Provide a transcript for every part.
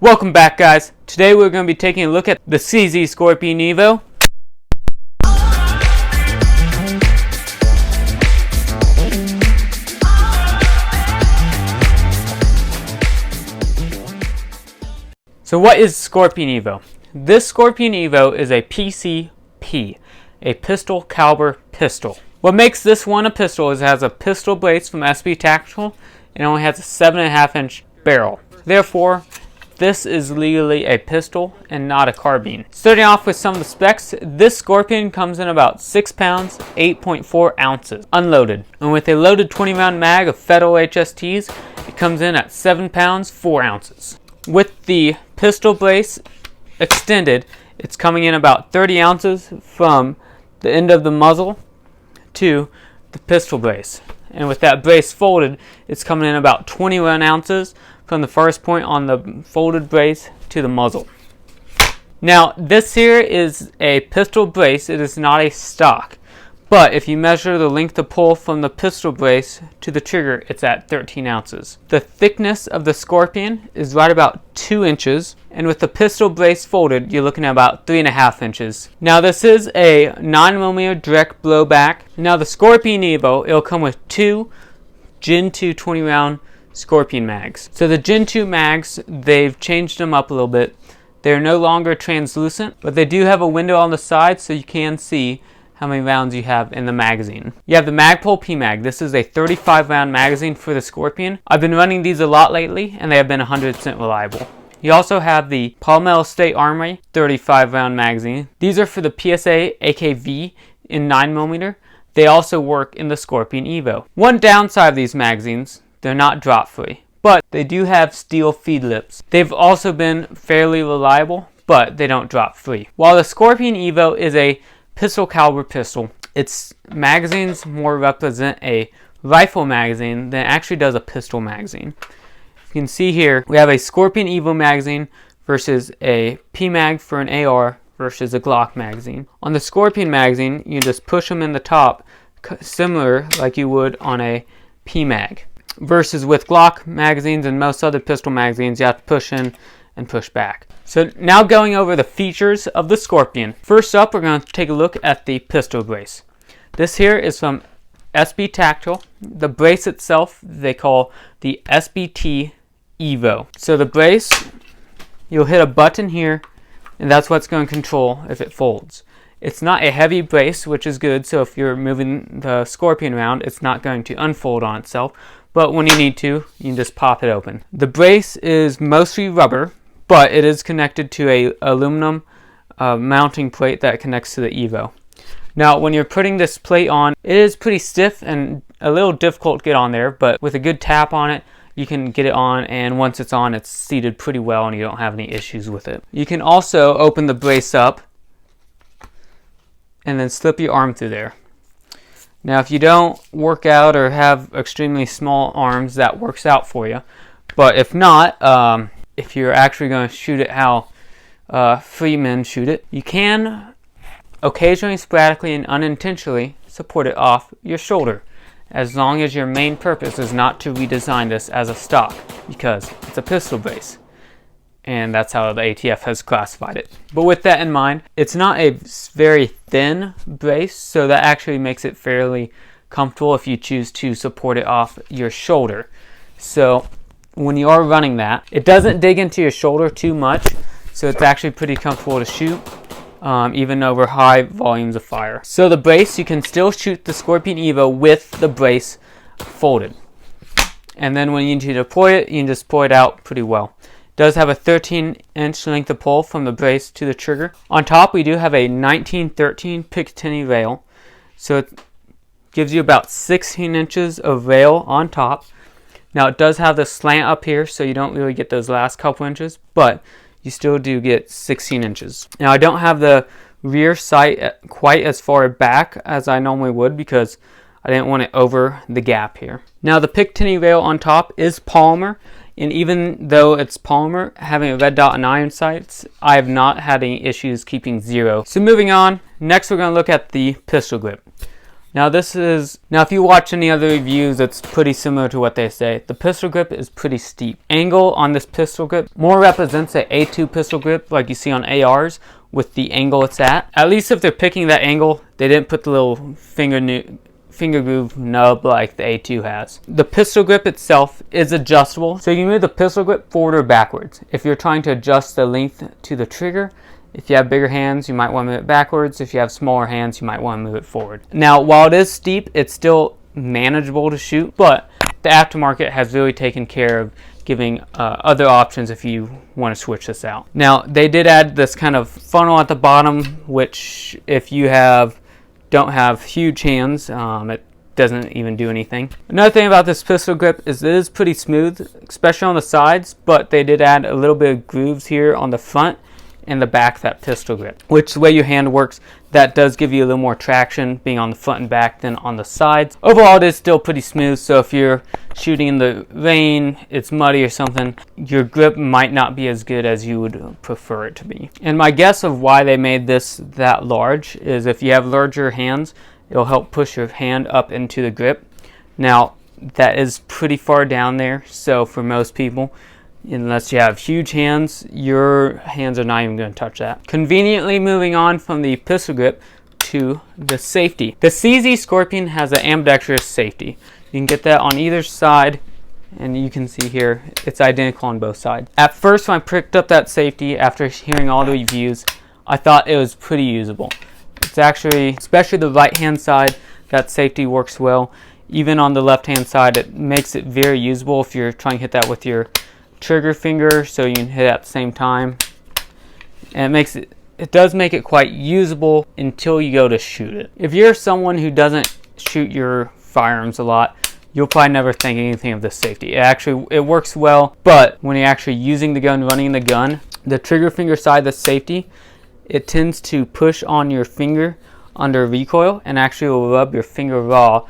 Welcome back, guys. Today we're going to be taking a look at the CZ Scorpion EVO. So what is Scorpion EVO? This Scorpion EVO is a PCP, a pistol caliber pistol. What makes this one a pistol is it has a pistol brace from SB Tactical and only has a 7.5-inch barrel. Therefore, this is legally a pistol and not a carbine. Starting off with some of the specs, this Scorpion comes in about 6 pounds, 8.4 ounces, unloaded. And with a loaded 20-round mag of Federal HSTs, it comes in at 7 pounds, 4 ounces. With the pistol brace extended, it's coming in about 30 ounces from the end of the muzzle to the pistol brace. And with that brace folded, it's coming in about 21 ounces from the first point on the folded brace to the muzzle. Now, this here is a pistol brace. It is not a stock. But if you measure the length of pull from the pistol brace to the trigger, it's at 13 ounces. The thickness of the Scorpion is right about 2 inches. And with the pistol brace folded, you're looking at about 3.5 inches. Now, this is a 9mm direct blowback. Now, the Scorpion EVO, it'll come with 2 Gen 2 20-round Scorpion mags. So the Gen 2 mags, they've changed them up a little bit. They're no longer translucent, but they do have a window on the side so you can see how many rounds you have in the magazine. You have the Magpul PMag. This is a 35-round magazine for the Scorpion. I've been running these a lot lately, and they have been 100% reliable. You also have the Palmetto State Armory 35-round magazine. These are for the PSA AKV in 9mm. They also work in the Scorpion EVO. One downside of these magazines, they're not drop-free, but they do have steel feed lips. They've also been fairly reliable, but they don't drop free. While the Scorpion EVO is a pistol caliber pistol, its magazines more represent a rifle magazine than it actually does a pistol magazine. You can see here we have a Scorpion EVO magazine versus a PMag for an AR versus a Glock magazine. On the Scorpion magazine, you just push them in the top, similar like you would on a PMag. Versus with Glock magazines and most other pistol magazines, you have to push in and push back. So now going over the features of the Scorpion. First up, we're going to take a look at the pistol brace. This here is from SB Tactical. The brace itself, they call the SBT EVO. So the brace, you'll hit a button here, and that's what's going to control if it folds. It's not a heavy brace, which is good, so if you're moving the Scorpion around, it's not going to unfold on itself. But when you need to, you can just pop it open. The brace is mostly rubber, but it is connected to a aluminum mounting plate that connects to the EVO. Now, when you're putting this plate on, it is pretty stiff and a little difficult to get on there, but with a good tap on it, you can get it on, and once it's on, it's seated pretty well and you don't have any issues with it. You can also open the brace up and then slip your arm through there. Now, if you don't work out or have extremely small arms, that works out for you. But if not, if you're actually going to shoot it how free men shoot it, you can occasionally, sporadically, and unintentionally support it off your shoulder, as long as your main purpose is not to redesign this as a stock, because it's a pistol brace. And that's how the ATF has classified it. But with that in mind, it's not a very thin brace, so that actually makes it fairly comfortable if you choose to support it off your shoulder. So when you are running that, it doesn't dig into your shoulder too much, so it's actually pretty comfortable to shoot, even over high volumes of fire. So the brace, you can still shoot the Scorpion EVO with the brace folded. And then when you need to deploy it, you can just deploy it out pretty well. Does have a 13-inch length of pull from the brace to the trigger. On top, we do have a 1913 Picatinny rail, so it gives you about 16 inches of rail on top. Now, it does have the slant up here, so you don't really get those last couple inches, but you still do get 16 inches. Now, I don't have the rear sight quite as far back as I normally would because I didn't want it over the gap here. Now, the Picatinny rail on top is polymer. And even though it's polymer, having a red dot and iron sights, I have not had any issues keeping zero. So moving on, next we're going to look at the pistol grip. Now if you watch any other reviews, it's pretty similar to what they say. The pistol grip is pretty steep. Angle on this pistol grip more represents an A2 pistol grip like you see on ARs with the angle it's at. At least if they're picking that angle, they didn't put the little finger groove nub like the A2 has. The pistol grip itself is adjustable, so you can move the pistol grip forward or backwards. If you're trying to adjust the length to the trigger, if you have bigger hands, you might want to move it backwards. If you have smaller hands, you might want to move it forward. Now, while it is steep, it's still manageable to shoot, but the aftermarket has really taken care of giving other options if you want to switch this out. Now, they did add this kind of funnel at the bottom, which if you don't have huge hands, it doesn't even do anything. Another thing about this pistol grip is it is pretty smooth, especially on the sides, but they did add a little bit of grooves here on the front and the back of that pistol grip, which the way your hand works, that does give you a little more traction being on the front and back than on the sides. Overall, it is still pretty smooth, so if you're shooting in the rain, it's muddy or something, your grip might not be as good as you would prefer it to be. And my guess of why they made this that large is if you have larger hands, it'll help push your hand up into the grip. Now, that is pretty far down there, so for most people, unless you have huge hands, your hands are not even going to touch that. Conveniently moving on from the pistol grip to the safety. The CZ Scorpion has an ambidextrous safety. You can get that on either side, and you can see here it's identical on both sides. At first, when I picked up that safety after hearing all the reviews, I thought it was pretty usable. It's actually, especially the right hand side, that safety works well. Even on the left hand side, it makes it very usable if you're trying to hit that with your trigger finger, so you can hit it at the same time, and it does make it quite usable until you go to shoot it. If you're someone who doesn't shoot your firearms a lot, you'll probably never think anything of this safety. It works well, but when you're actually using the gun, running the gun, the trigger finger side of the safety, it tends to push on your finger under recoil and actually will rub your finger raw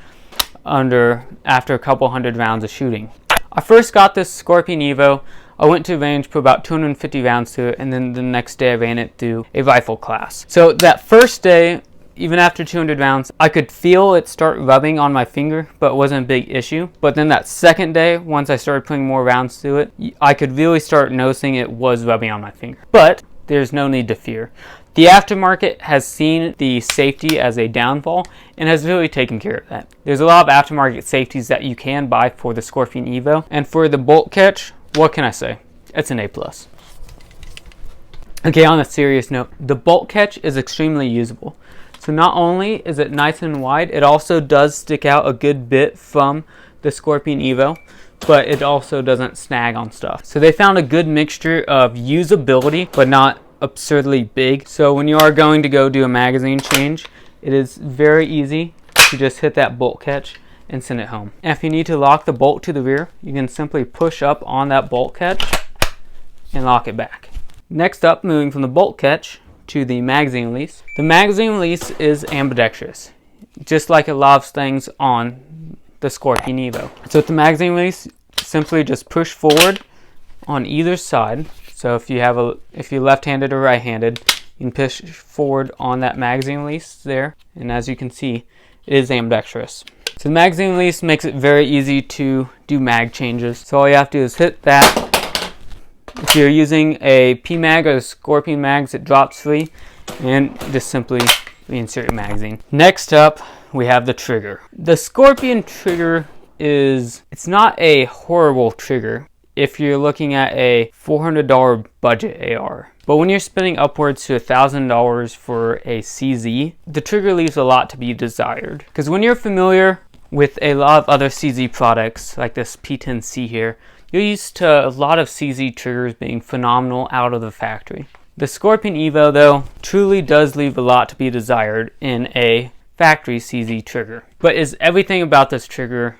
after a couple hundred rounds of shooting. I first got this Scorpion EVO. I went to range, put about 250 rounds to it, and then the next day I ran it through a rifle class. So that first day, even after 200 rounds, I could feel it start rubbing on my finger, but it wasn't a big issue. But then that second day, once I started putting more rounds through it, I could really start noticing it was rubbing on my finger. But there's no need to fear. The aftermarket has seen the safety as a downfall and has really taken care of that. There's a lot of aftermarket safeties that you can buy for the Scorpion EVO. And for the bolt catch, what can I say? It's an A+. Okay, on a serious note, the bolt catch is extremely usable. So not only is it nice and wide, it also does stick out a good bit from the Scorpion EVO, but it also doesn't snag on stuff. So they found a good mixture of usability, but not absurdly big. So when you are going to go do a magazine change, it is very easy to just hit that bolt catch and send it home. And if you need to lock the bolt to the rear, you can simply push up on that bolt catch and lock it back. Next up, moving from the bolt catch to the magazine release. The magazine release is ambidextrous, just like a lot of things on the Scorpion EVO. So with the magazine release, simply just push forward on either side. So if you're left-handed or right-handed, you can push forward on that magazine release there, and as you can see, it is ambidextrous. So the magazine release makes it very easy to do mag changes. So all you have to do is hit that. If you're using a P-mag or a Scorpion mags, it drops free, and just simply reinsert your magazine. Next up, we have the trigger. The Scorpion trigger it's not a horrible trigger if you're looking at a $400 budget AR. But when you're spending upwards to $1,000 for a CZ, the trigger leaves a lot to be desired. Because when you're familiar with a lot of other CZ products, like this P10C here, you're used to a lot of CZ triggers being phenomenal out of the factory. The Scorpion EVO, though, truly does leave a lot to be desired in a factory CZ trigger. But is everything about this trigger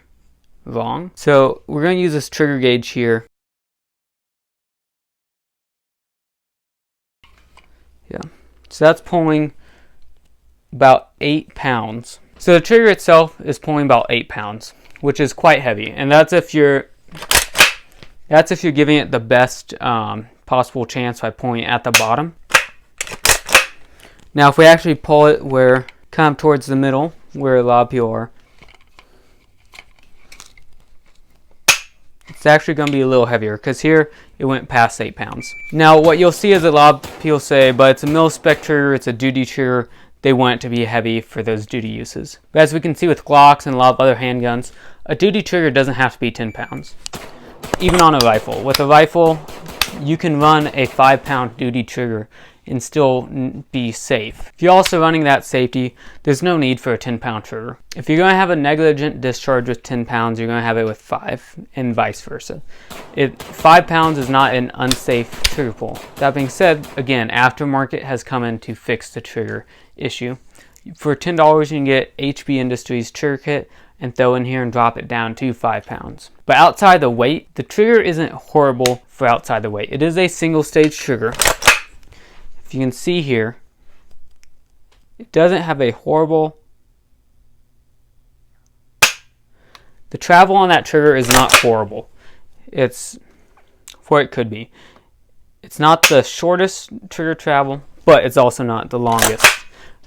wrong? So we're going to use this trigger gauge here. Yeah, so that's pulling about 8 pounds. So the trigger itself is pulling about 8 pounds, which is quite heavy, and that's if you're giving it the best possible chance by pulling it at the bottom. Now if we actually pull it where kind of towards the middle, where a lot of people are, it's actually going to be a little heavier because here it went past 8 pounds. Now what you'll see is a lot of people say, but it's a mil-spec trigger, it's a duty trigger, they want it to be heavy for those duty uses. But as we can see with Glocks and a lot of other handguns, a duty trigger doesn't have to be 10 pounds. Even on a rifle. With a rifle, you can run a 5-pound duty trigger and still be safe. If you're also running that safety, there's no need for a 10-pound trigger. If you're going to have a negligent discharge with 10 pounds, you're going to have it with 5, and vice versa. 5 pounds is not an unsafe trigger pull. That being said, again, aftermarket has come in to fix the trigger issue. For $10, you can get HB Industries trigger kit and throw in here and drop it down to 5 pounds. But outside the weight, the trigger isn't horrible for outside the weight. It is a single stage trigger. If you can see here, it doesn't have a horrible... The travel on that trigger is not horrible. It's where it could be. It's not the shortest trigger travel, but it's also not the longest.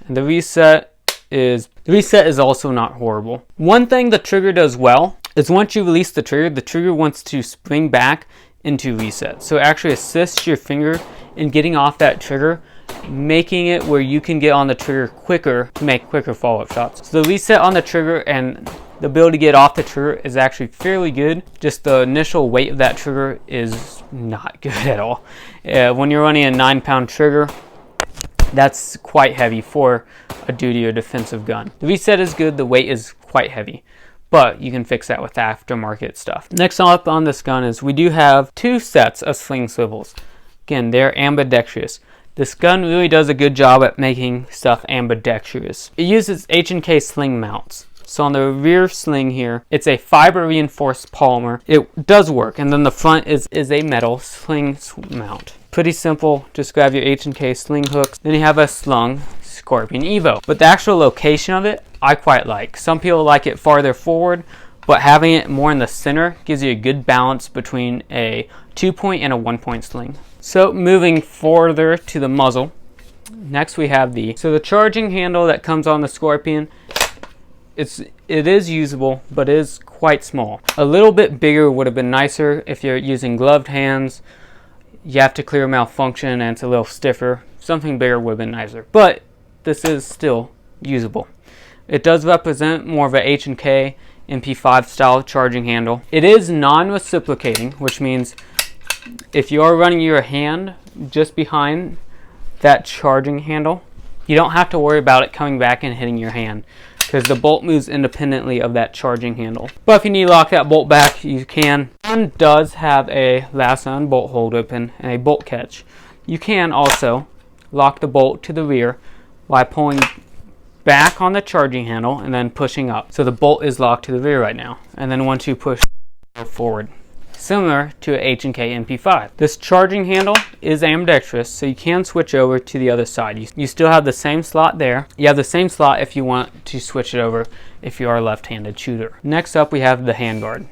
And the reset is also not horrible. One thing the trigger does well is once you release the trigger wants to spring back into reset. So it actually assists your finger in getting off that trigger, making it where you can get on the trigger quicker to make quicker follow-up shots. So the reset on the trigger and the ability to get off the trigger is actually fairly good. Just the initial weight of that trigger is not good at all. When you're running a 9-pound trigger, that's quite heavy for a duty or defensive gun. The reset is good, the weight is quite heavy, but you can fix that with aftermarket stuff. Next up on this gun is we do have 2 sets of sling swivels. Again, they're ambidextrous. This gun really does a good job at making stuff ambidextrous. It uses H&K sling mounts. So on the rear sling here, it's a fiber reinforced polymer. It does work, and then the front is a metal sling mount. Pretty simple, just grab your H&K sling hooks. Then you have a slung Scorpion EVO. But the actual location of it, I quite like. Some people like it farther forward, but having it more in the center gives you a good balance between a 2-point and a 1-point sling. So moving further to the muzzle, next we have the charging handle that comes on the Scorpion. It is usable, but it is quite small. A little bit bigger would have been nicer if you're using gloved hands. You have to clear malfunction and it's a little stiffer. Something bigger would have been nicer, but this is still usable. It does represent more of a H&K MP5 style charging handle. It is non-reciprocating, which means if you are running your hand just behind that charging handle, you don't have to worry about it coming back and hitting your hand, because the bolt moves independently of that charging handle. But if you need to lock that bolt back, you can. One does have a last on bolt hold open and a bolt catch. You can also lock the bolt to the rear by pulling back on the charging handle and then pushing up. So the bolt is locked to the rear right now. And then once you push forward, similar to an H&K MP5. This charging handle is ambidextrous, so you can switch over to the other side. You still have the same slot there. You have the same slot if you want to switch it over if you are a left-handed shooter. Next up, we have the handguard.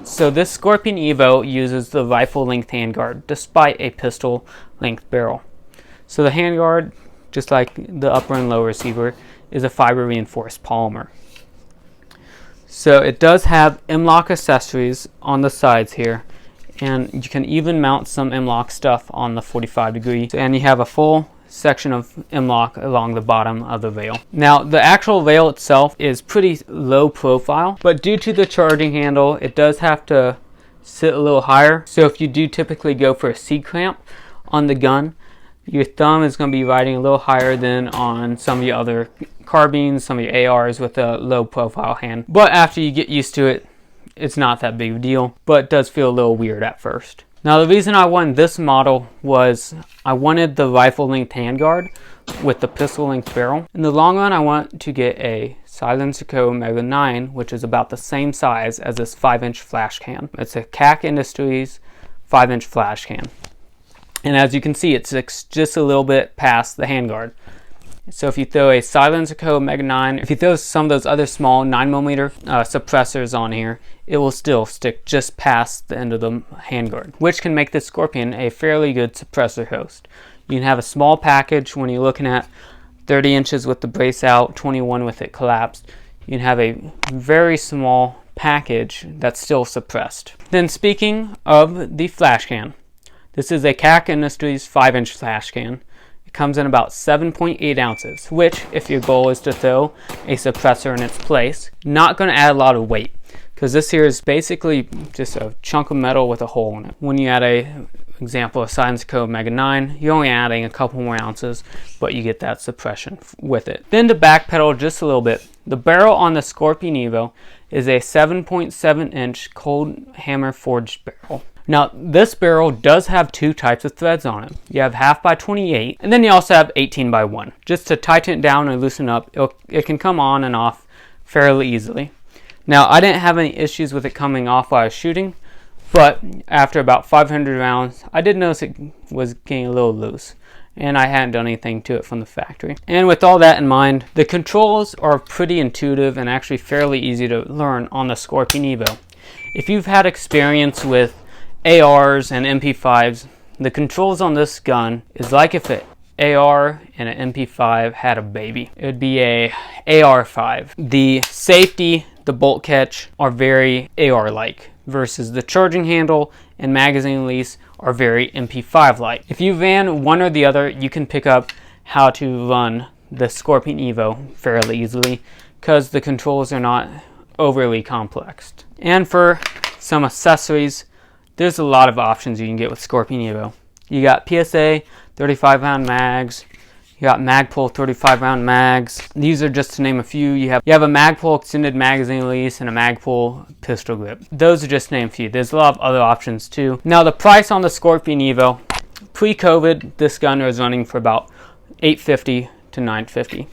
So this Scorpion EVO uses the rifle length handguard despite a pistol length barrel. So the handguard, just like the upper and lower receiver, is a fiber reinforced polymer. So it does have M-LOK accessories on the sides here, and you can even mount some M-LOK stuff on the 45 degree. And you have a full section of M-LOK along the bottom of the rail. Now the actual rail itself is pretty low profile, but due to the charging handle, it does have to sit a little higher. So if you do typically go for a C-clamp on the gun, your thumb is going to be riding a little higher than on some of your other carbines, some of your ARs with a low profile hand. But after you get used to it, it's not that big of a deal, but it does feel a little weird at first. Now the reason I wanted this model was I wanted the rifle length handguard with the pistol length barrel. In the long run, I want to get a Silencer Mega 9, which is about the same size as this 5-inch flash can. It's a CAC Industries 5-inch flash can. And as you can see, it's just a little bit past the handguard. So if you throw a Silencer Mega 9, if you throw some of those other small 9mm suppressors on here, it will still stick just past the end of the handguard, which can make this Scorpion a fairly good suppressor host. You can have a small package when you're looking at 30 inches with the brace out, 21 with it collapsed. You can have a very small package that's still suppressed. Then speaking of the flash can, this is a CAC Industries 5-inch flash can. It comes in about 7.8 ounces, which, if your goal is to throw a suppressor in its place, not going to add a lot of weight, because this here is basically just a chunk of metal with a hole in it. When you add a example of Silence Code Mega 9, you're only adding a couple more ounces, but you get that suppression with it. Then to backpedal just a little bit, the barrel on the Scorpion EVO is a 7.7 inch cold hammer forged barrel. Now, this barrel does have two types of threads on it. You have 1/2 by 28, and then you also have 18 by 1. Just to tighten it down and loosen up, it can come on and off fairly easily. Now, I didn't have any issues with it coming off while I was shooting, but after about 500 rounds, I did notice it was getting a little loose, and I hadn't done anything to it from the factory. And with all that in mind, the controls are pretty intuitive and actually fairly easy to learn on the Scorpion EVO. If you've had experience with ARs and MP5s, the controls on this gun is like if an AR and an MP5 had a baby. It would be a AR5. The safety, the bolt catch are very AR-like, versus the charging handle and magazine release are very MP5-like. If you ran one or the other, you can pick up how to run the Scorpion EVO fairly easily, because the controls are not overly complex. And for some accessories, there's a lot of options you can get with Scorpion EVO. You got PSA 35-round mags, you got Magpul 35-round mags. These are just to name a few. You have a Magpul extended magazine release and a Magpul pistol grip. Those are just to name a few. There's a lot of other options too. Now the price on the Scorpion EVO, pre-COVID, this gun was running for about $850 to $950.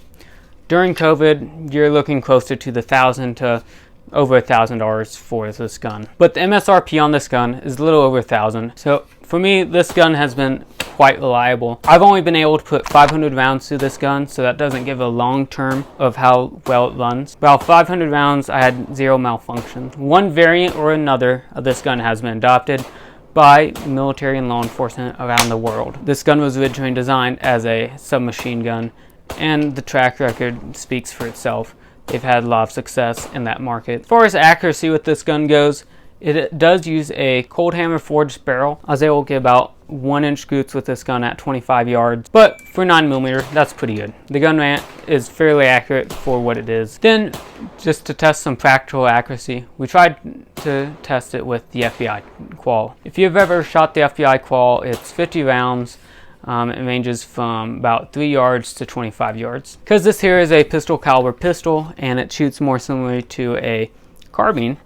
During COVID, you're looking closer to the $1,000 to over $1,000 for this gun. But the MSRP on this gun is a little over $1,000. So for me, this gun has been quite reliable. I've only been able to put 500 rounds through this gun, so that doesn't give a long term of how well it runs. About 500 rounds, I had 0 malfunction. One variant or another of this gun has been adopted by military and law enforcement around the world. This gun was originally designed as a submachine gun, and the track record speaks for itself. They've had a lot of success in that market. As far as accuracy with this gun goes, it does use a cold hammer forged barrel. I was able to get about 1-inch groups with this gun at 25 yards, but for 9mm, that's pretty good. The gun is fairly accurate for what it is. Then, just to test some practical accuracy, we tried to test it with the FBI qual. If you've ever shot the FBI qual, it's 50 rounds. It ranges from about 3 yards to 25 yards. Because this here is a pistol caliber pistol and it shoots more similarly to a carbine,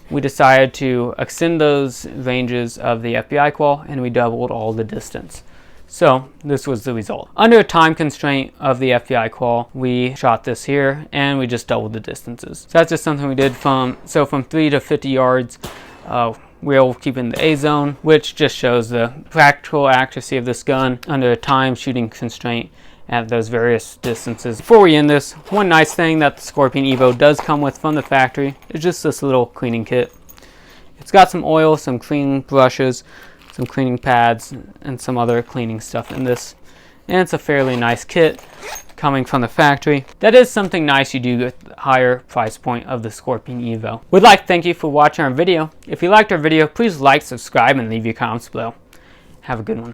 we decided to extend those ranges of the FBI qual, and we doubled all the distance. So this was the result. Under a time constraint of the FBI qual, we shot this here and we just doubled the distances. So that's just something we did from 3 to 50 yards. We will keep in the A zone, which just shows the practical accuracy of this gun under a time shooting constraint at those various distances. Before we end this, one nice thing that the Scorpion EVO does come with from the factory is just this little cleaning kit. It's got some oil, some cleaning brushes, some cleaning pads, and some other cleaning stuff in this. And it's a fairly nice kit coming from the factory. That is something nice you do at the higher price point of the Scorpion EVO. We'd like to thank you for watching our video. If you liked our video, please like, subscribe, and leave your comments below. Have a good one.